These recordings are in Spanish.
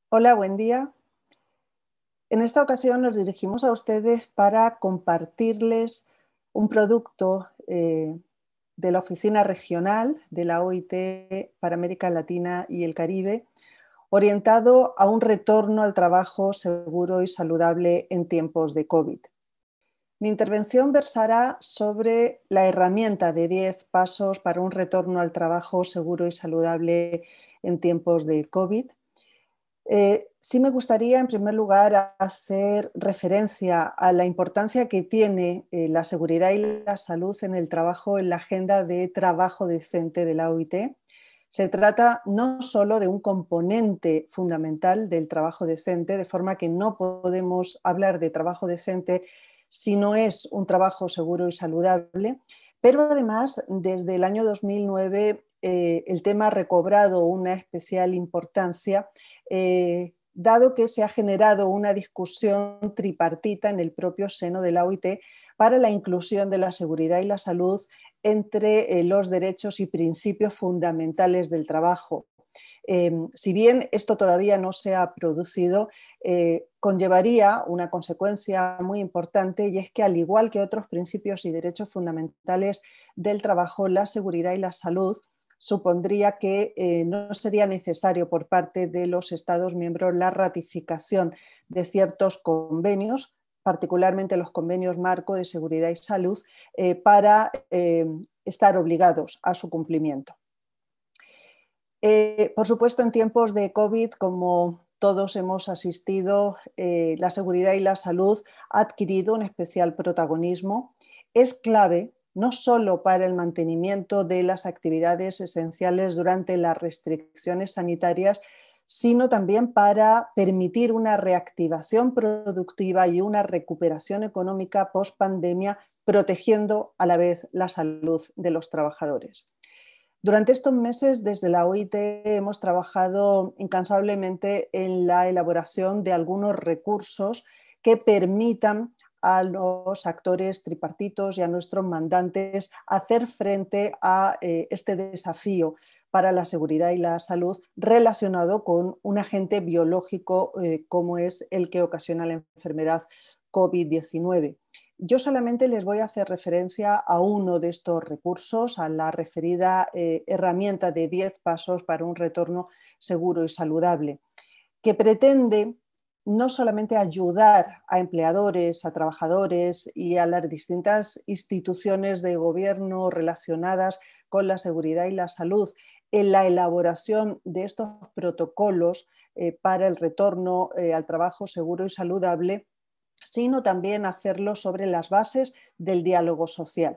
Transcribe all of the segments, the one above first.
Hola, buen día. En esta ocasión nos dirigimos a ustedes para compartirles un producto de la Oficina Regional de la OIT para América Latina y el Caribe, orientado a un retorno al trabajo seguro y saludable en tiempos de COVID. Mi intervención versará sobre la herramienta de 10 pasos para un retorno al trabajo seguro y saludable en tiempos de COVID. Sí me gustaría, en primer lugar, hacer referencia a la importancia que tiene la seguridad y la salud en el trabajo en la agenda de trabajo decente de la OIT. Se trata no solo de un componente fundamental del trabajo decente, de forma que no podemos hablar de trabajo decente si no es un trabajo seguro y saludable, pero además, desde el año 2009, el tema ha recobrado una especial importancia, dado que se ha generado una discusión tripartita en el propio seno de la OIT para la inclusión de la seguridad y la salud entre los derechos y principios fundamentales del trabajo. Si bien esto todavía no se ha producido, conllevaría una consecuencia muy importante, y es que, al igual que otros principios y derechos fundamentales del trabajo, la seguridad y la salud supondría que no sería necesario por parte de los Estados miembros la ratificación de ciertos convenios, particularmente los convenios marco de seguridad y salud, para estar obligados a su cumplimiento. Por supuesto, en tiempos de COVID, como todos hemos asistido, la seguridad y la salud ha adquirido un especial protagonismo. Es clave no solo para el mantenimiento de las actividades esenciales durante las restricciones sanitarias, sino también para permitir una reactivación productiva y una recuperación económica post-pandemia, protegiendo a la vez la salud de los trabajadores. Durante estos meses, desde la OIT hemos trabajado incansablemente en la elaboración de algunos recursos que permitan a los actores tripartitos y a nuestros mandantes hacer frente a este desafío para la seguridad y la salud relacionado con un agente biológico como es el que ocasiona la enfermedad COVID-19. Yo solamente les voy a hacer referencia a uno de estos recursos, a la referida herramienta de 10 pasos para un retorno seguro y saludable, que pretende no solamente ayudar a empleadores, a trabajadores y a las distintas instituciones de gobierno relacionadas con la seguridad y la salud en la elaboración de estos protocolos para el retorno al trabajo seguro y saludable, sino también hacerlo sobre las bases del diálogo social.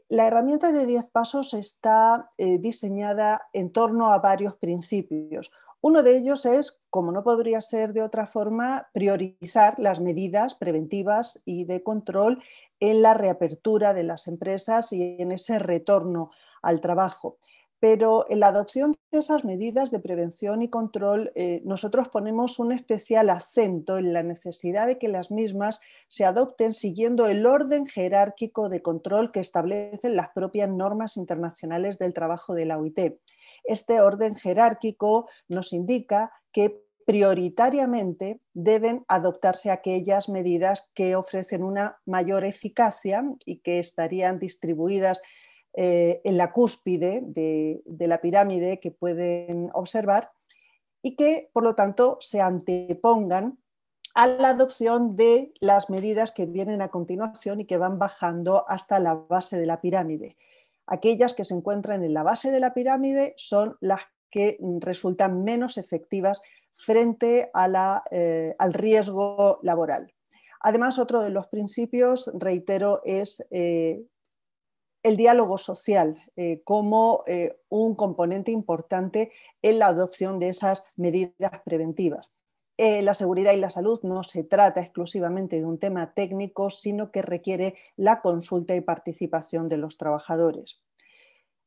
La herramienta de 10 pasos está diseñada en torno a varios principios. Uno de ellos es, como no podría ser de otra forma, priorizar las medidas preventivas y de control en la reapertura de las empresas y en ese retorno al trabajo. Pero en la adopción de esas medidas de prevención y control, nosotros ponemos un especial acento en la necesidad de que las mismas se adopten siguiendo el orden jerárquico de control que establecen las propias normas internacionales del trabajo de la OIT. Este orden jerárquico nos indica que prioritariamente deben adoptarse aquellas medidas que ofrecen una mayor eficacia y que estarían distribuidas en la cúspide de la pirámide que pueden observar, y que, por lo tanto, se antepongan a la adopción de las medidas que vienen a continuación y que van bajando hasta la base de la pirámide. Aquellas que se encuentran en la base de la pirámide son las que resultan menos efectivas frente a al riesgo laboral. Además, otro de los principios, reitero, es el diálogo social como un componente importante en la adopción de esas medidas preventivas. La seguridad y la salud no se trata exclusivamente de un tema técnico, sino que requiere la consulta y participación de los trabajadores.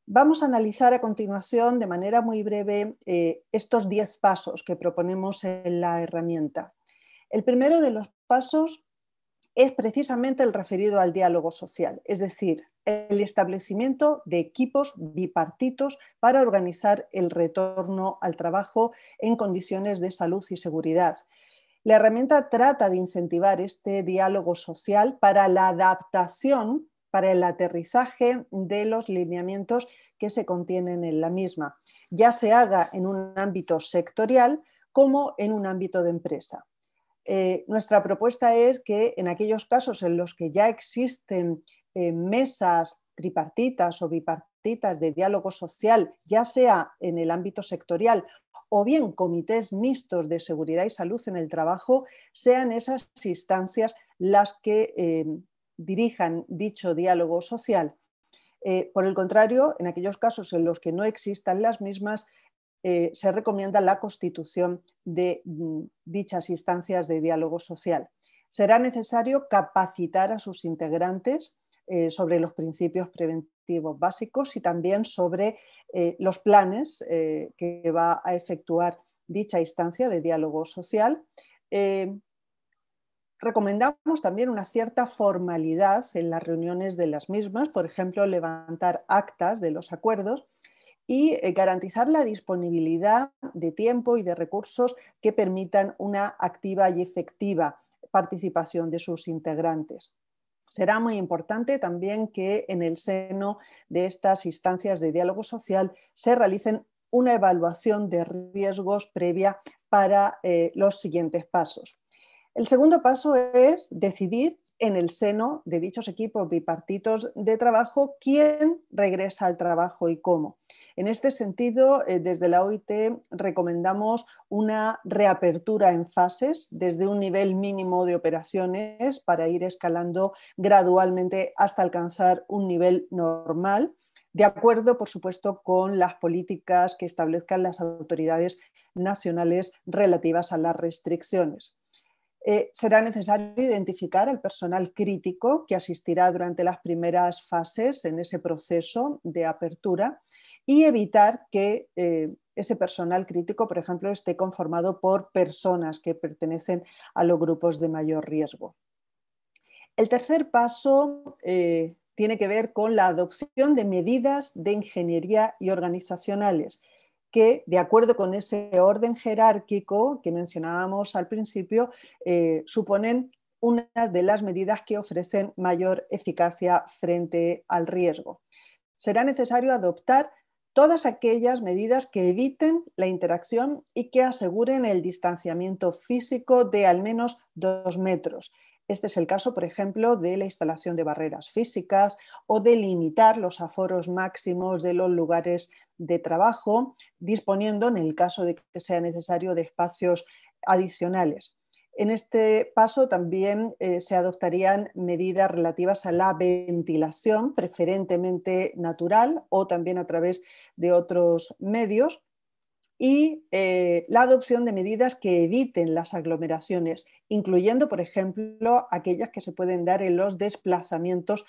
Vamos a analizar a continuación, de manera muy breve, estos 10 pasos que proponemos en la herramienta. El primero de los pasos es precisamente el referido al diálogo social, es decir, el establecimiento de equipos bipartitos para organizar el retorno al trabajo en condiciones de salud y seguridad. La herramienta trata de incentivar este diálogo social para la adaptación, para el aterrizaje de los lineamientos que se contienen en la misma, ya se haga en un ámbito sectorial como en un ámbito de empresa. Nuestra propuesta es que en aquellos casos en los que ya existen mesas tripartitas o bipartitas de diálogo social, ya sea en el ámbito sectorial o bien comités mixtos de seguridad y salud en el trabajo, sean esas instancias las que dirijan dicho diálogo social. Por el contrario, en aquellos casos en los que no existan las mismas, se recomienda la constitución de dichas instancias de diálogo social. Será necesario capacitar a sus integrantes sobre los principios preventivos básicos y también sobre los planes que va a efectuar dicha instancia de diálogo social. Recomendamos también una cierta formalidad en las reuniones de las mismas, por ejemplo, levantar actas de los acuerdos y garantizar la disponibilidad de tiempo y de recursos que permitan una activa y efectiva participación de sus integrantes. Será muy importante también que en el seno de estas instancias de diálogo social se realicen una evaluación de riesgos previa para los siguientes pasos. El segundo paso es decidir en el seno de dichos equipos bipartitos de trabajo quién regresa al trabajo y cómo. En este sentido, desde la OIT recomendamos una reapertura en fases desde un nivel mínimo de operaciones para ir escalando gradualmente hasta alcanzar un nivel normal, de acuerdo, por supuesto, con las políticas que establezcan las autoridades nacionales relativas a las restricciones. Será necesario identificar al personal crítico que asistirá durante las primeras fases en ese proceso de apertura y evitar que ese personal crítico, por ejemplo, esté conformado por personas que pertenecen a los grupos de mayor riesgo. El tercer paso tiene que ver con la adopción de medidas de ingeniería y organizacionales que, de acuerdo con ese orden jerárquico que mencionábamos al principio, suponen una de las medidas que ofrecen mayor eficacia frente al riesgo. Será necesario adoptar todas aquellas medidas que eviten la interacción y que aseguren el distanciamiento físico de al menos 2 metros. Este es el caso, por ejemplo, de la instalación de barreras físicas o de limitar los aforos máximos de los lugares de trabajo, disponiendo, en el caso de que sea necesario, de espacios adicionales. En este paso también se adoptarían medidas relativas a la ventilación, preferentemente natural o también a través de otros medios, y la adopción de medidas que eviten las aglomeraciones, incluyendo, por ejemplo, aquellas que se pueden dar en los desplazamientos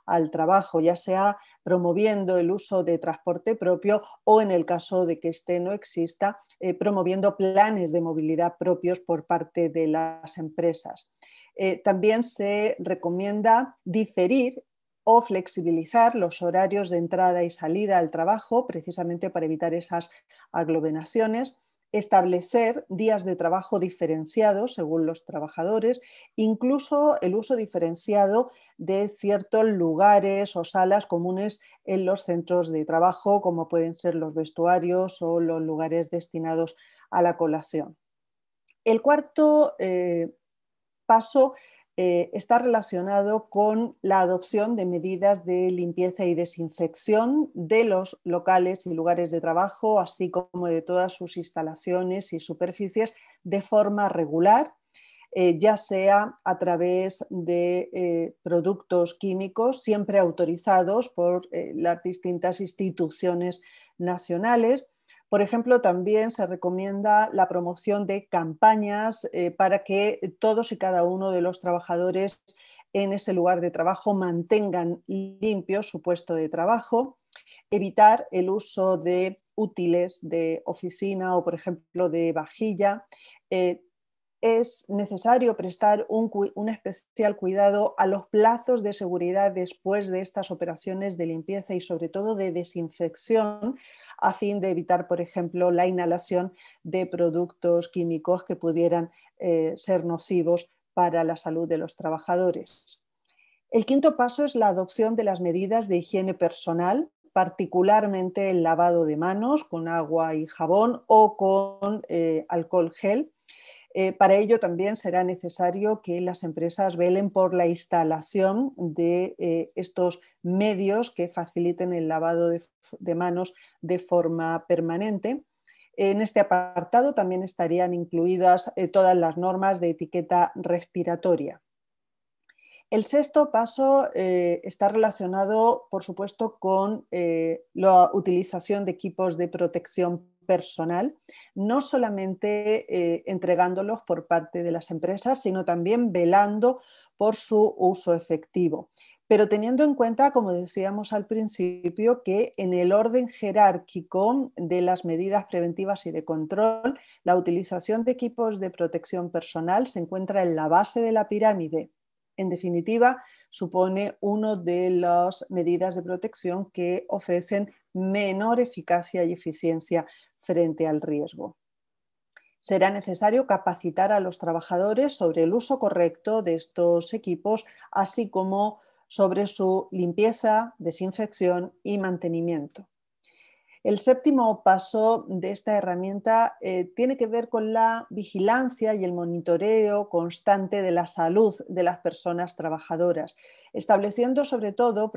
al trabajo, ya sea promoviendo el uso de transporte propio o, en el caso de que este no exista, promoviendo planes de movilidad propios por parte de las empresas. También se recomienda diferir o flexibilizar los horarios de entrada y salida al trabajo, precisamente para evitar esas aglomeraciones, establecer días de trabajo diferenciados según los trabajadores, incluso el uso diferenciado de ciertos lugares o salas comunes en los centros de trabajo, como pueden ser los vestuarios o los lugares destinados a la colación. El cuarto paso está relacionado con la adopción de medidas de limpieza y desinfección de los locales y lugares de trabajo, así como de todas sus instalaciones y superficies de forma regular, ya sea a través de productos químicos siempre autorizados por las distintas instituciones nacionales. Por ejemplo, también se recomienda la promoción de campañas para que todos y cada uno de los trabajadores en ese lugar de trabajo mantengan limpio su puesto de trabajo, evitar el uso de útiles de oficina o, por ejemplo, de vajilla, es necesario prestar un especial cuidado a los plazos de seguridad después de estas operaciones de limpieza y sobre todo de desinfección a fin de evitar, por ejemplo, la inhalación de productos químicos que pudieran ser nocivos para la salud de los trabajadores. El quinto paso es la adopción de las medidas de higiene personal, particularmente el lavado de manos con agua y jabón o con alcohol gel. Para ello también será necesario que las empresas velen por la instalación de estos medios que faciliten el lavado de manos de forma permanente. En este apartado también estarían incluidas todas las normas de etiqueta respiratoria. El sexto paso está relacionado, por supuesto, con la utilización de equipos de protección personal, no solamente entregándolos por parte de las empresas, sino también velando por su uso efectivo. Pero teniendo en cuenta, como decíamos al principio, que en el orden jerárquico de las medidas preventivas y de control, la utilización de equipos de protección personal se encuentra en la base de la pirámide. En definitiva, supone una de las medidas de protección que ofrecen menor eficacia y eficiencia frente al riesgo. Será necesario capacitar a los trabajadores sobre el uso correcto de estos equipos, así como sobre su limpieza, desinfección y mantenimiento. El séptimo paso de esta herramienta tiene que ver con la vigilancia y el monitoreo constante de la salud de las personas trabajadoras, estableciendo sobre todo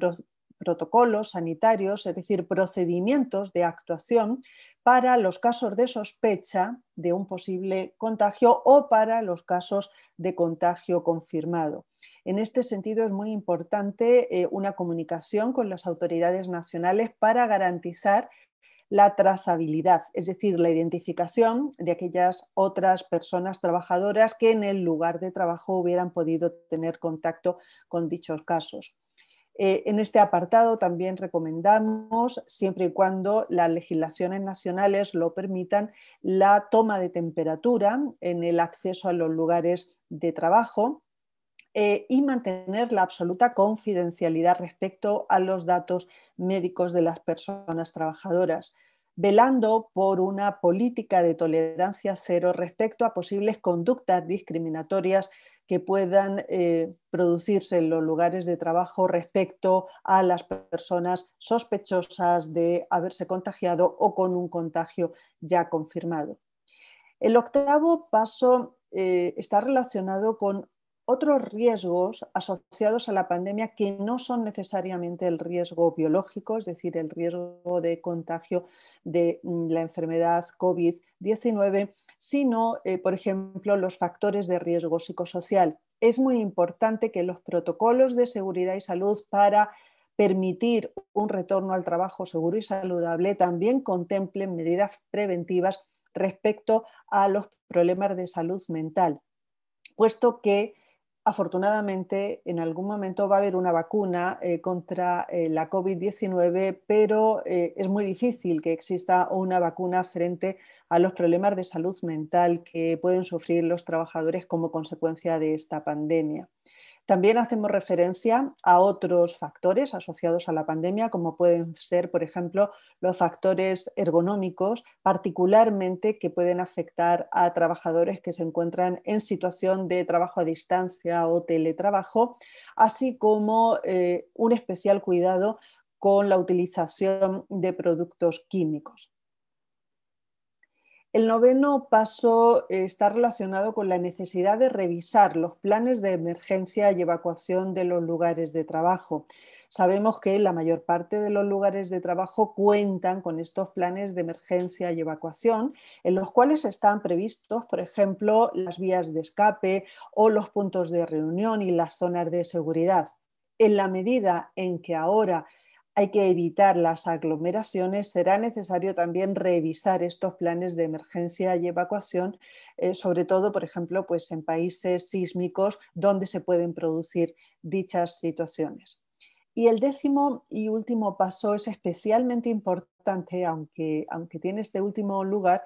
protocolos sanitarios, es decir, procedimientos de actuación para los casos de sospecha de un posible contagio o para los casos de contagio confirmado. En este sentido es muy importante una comunicación con las autoridades nacionales para garantizar la trazabilidad, es decir, la identificación de aquellas otras personas trabajadoras que en el lugar de trabajo hubieran podido tener contacto con dichos casos. En este apartado también recomendamos, siempre y cuando las legislaciones nacionales lo permitan, la toma de temperatura en el acceso a los lugares de trabajo y mantener la absoluta confidencialidad respecto a los datos médicos de las personas trabajadoras, velando por una política de tolerancia cero respecto a posibles conductas discriminatorias que puedan producirse en los lugares de trabajo respecto a las personas sospechosas de haberse contagiado o con un contagio ya confirmado. El octavo paso está relacionado con otros riesgos asociados a la pandemia que no son necesariamente el riesgo biológico, es decir, el riesgo de contagio de la enfermedad COVID-19, sino, por ejemplo, los factores de riesgo psicosocial. Es muy importante que los protocolos de seguridad y salud para permitir un retorno al trabajo seguro y saludable también contemplen medidas preventivas respecto a los problemas de salud mental, puesto que afortunadamente en algún momento va a haber una vacuna contra la COVID-19, pero es muy difícil que exista una vacuna frente a los problemas de salud mental que pueden sufrir los trabajadores como consecuencia de esta pandemia. También hacemos referencia a otros factores asociados a la pandemia, como pueden ser, por ejemplo, los factores ergonómicos, particularmente que pueden afectar a trabajadores que se encuentran en situación de trabajo a distancia o teletrabajo, así como un especial cuidado con la utilización de productos químicos. El noveno paso está relacionado con la necesidad de revisar los planes de emergencia y evacuación de los lugares de trabajo. Sabemos que la mayor parte de los lugares de trabajo cuentan con estos planes de emergencia y evacuación, en los cuales están previstos, por ejemplo, las vías de escape o los puntos de reunión y las zonas de seguridad. En la medida en que ahora hay que evitar las aglomeraciones, será necesario también revisar estos planes de emergencia y evacuación, sobre todo, por ejemplo, pues en países sísmicos donde se pueden producir dichas situaciones. Y el décimo y último paso es especialmente importante, aunque tiene este último lugar,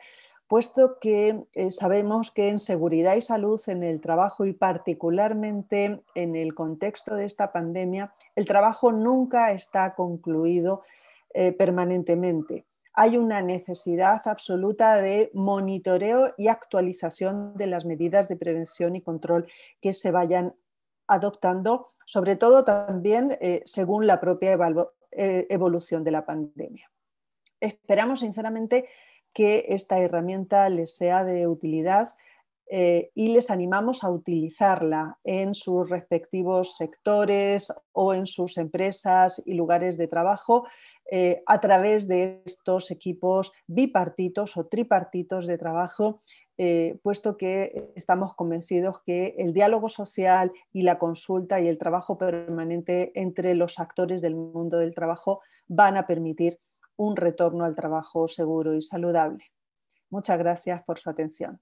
puesto que sabemos que en seguridad y salud en el trabajo y particularmente en el contexto de esta pandemia, el trabajo nunca está concluido permanentemente. Hay una necesidad absoluta de monitoreo y actualización de las medidas de prevención y control que se vayan adoptando, sobre todo también según la propia evolución de la pandemia. Esperamos sinceramente que esta herramienta les sea de utilidad y les animamos a utilizarla en sus respectivos sectores o en sus empresas y lugares de trabajo a través de estos equipos bipartitos o tripartitos de trabajo, puesto que estamos convencidos que el diálogo social y la consulta y el trabajo permanente entre los actores del mundo del trabajo van a permitir un retorno al trabajo seguro y saludable. Muchas gracias por su atención.